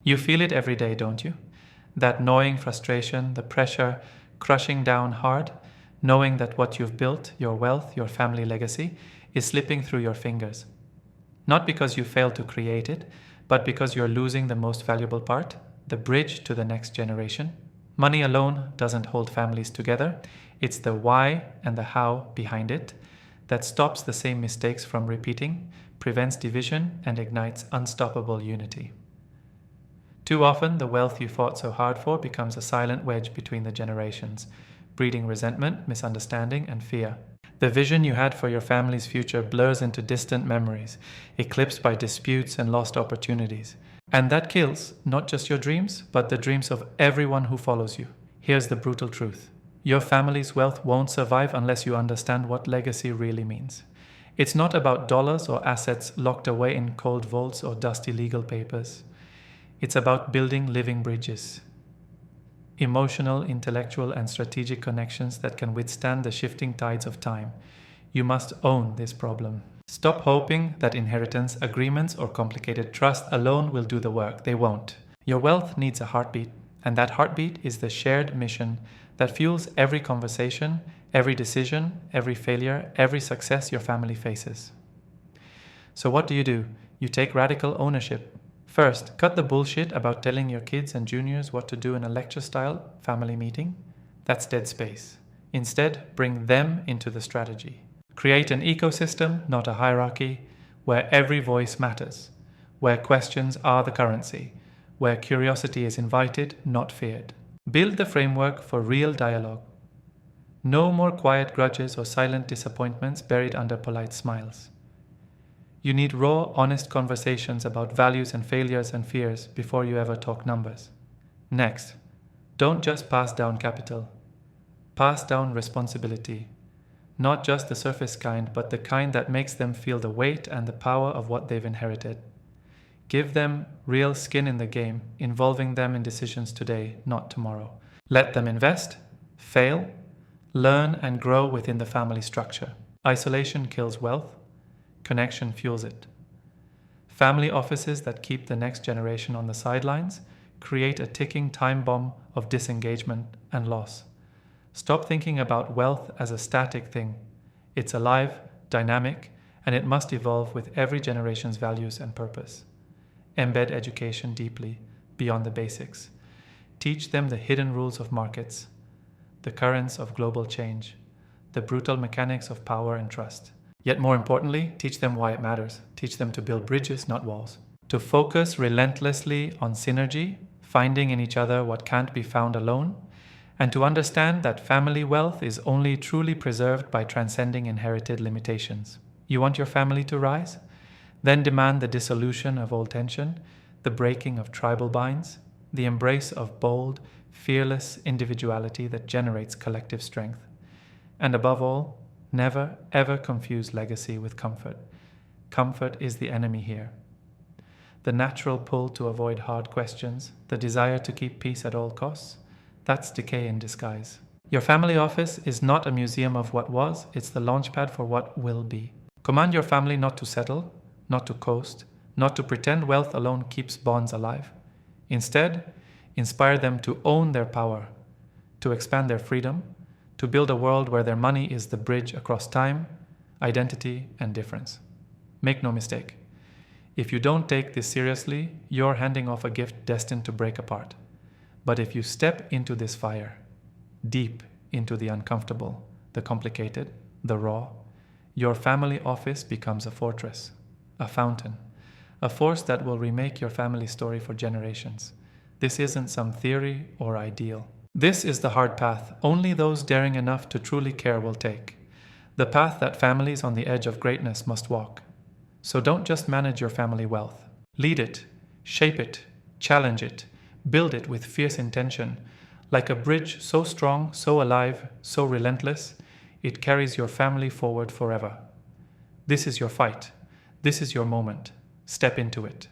You feel it every day, don't you? That gnawing frustration, the pressure crushing down hard, knowing that what you've built, your wealth, your family legacy, is slipping through your fingers. Not because you failed to create it, but because you're losing the most valuable part, the bridge to the next generation. Money alone doesn't hold families together. It's the why and the how behind it that stops the same mistakes from repeating, prevents division, and ignites unstoppable unity. Too often, the wealth you fought so hard for becomes a silent wedge between the generations, breeding resentment, misunderstanding, and fear. The vision you had for your family's future blurs into distant memories, eclipsed by disputes and lost opportunities. And that kills not just your dreams, but the dreams of everyone who follows you. Here's the brutal truth. Your family's wealth won't survive unless you understand what legacy really means. It's not about dollars or assets locked away in cold vaults or dusty legal papers. It's about building living bridges. Emotional, intellectual, and strategic connections that can withstand the shifting tides of time. You must own this problem. Stop hoping that inheritance, agreements, or complicated trust alone will do the work. They won't. Your wealth needs a heartbeat, and that heartbeat is the shared mission that fuels every conversation, every decision, every failure, every success your family faces. So what do? You take radical ownership. First, cut the bullshit about telling your kids and juniors what to do in a lecture-style family meeting. That's dead space. Instead, bring them into the strategy. Create an ecosystem, not a hierarchy, where every voice matters, where questions are the currency, where curiosity is invited, not feared. Build the framework for real dialogue. No more quiet grudges or silent disappointments buried under polite smiles. You need raw, honest conversations about values and failures and fears before you ever talk numbers. Next, don't just pass down capital. Pass down responsibility. Not just the surface kind, but the kind that makes them feel the weight and the power of what they've inherited. Give them real skin in the game, involving them in decisions today, not tomorrow. Let them invest, fail, learn, and grow within the family structure. Isolation kills wealth. Connection fuels it. Family offices that keep the next generation on the sidelines create a ticking time bomb of disengagement and loss. Stop thinking about wealth as a static thing. It's alive, dynamic, and it must evolve with every generation's values and purpose. Embed education deeply, beyond the basics. Teach them the hidden rules of markets, the currents of global change, the brutal mechanics of power and trust. Yet more importantly, teach them why it matters. Teach them to build bridges, not walls. To focus relentlessly on synergy, finding in each other what can't be found alone, and to understand that family wealth is only truly preserved by transcending inherited limitations. You want your family to rise? Then demand the dissolution of old tension, the breaking of tribal binds, the embrace of bold, fearless individuality that generates collective strength. And above all, never, ever confuse legacy with comfort. Comfort is the enemy here. The natural pull to avoid hard questions, the desire to keep peace at all costs, that's decay in disguise. Your family office is not a museum of what was, it's the launchpad for what will be. Command your family not to settle, not to coast, not to pretend wealth alone keeps bonds alive. Instead, inspire them to own their power, to expand their freedom, to build a world where their money is the bridge across time, identity, and difference. Make no mistake, if you don't take this seriously, you're handing off a gift destined to break apart. But if you step into this fire, deep into the uncomfortable, the complicated, the raw, your family office becomes a fortress, a fountain, a force that will remake your family story for generations. This isn't some theory or ideal. This is the hard path only those daring enough to truly care will take. The path that families on the edge of greatness must walk. So don't just manage your family wealth. Lead it, shape it, challenge it, build it with fierce intention. Like a bridge so strong, so alive, so relentless, it carries your family forward forever. This is your fight. This is your moment. Step into it.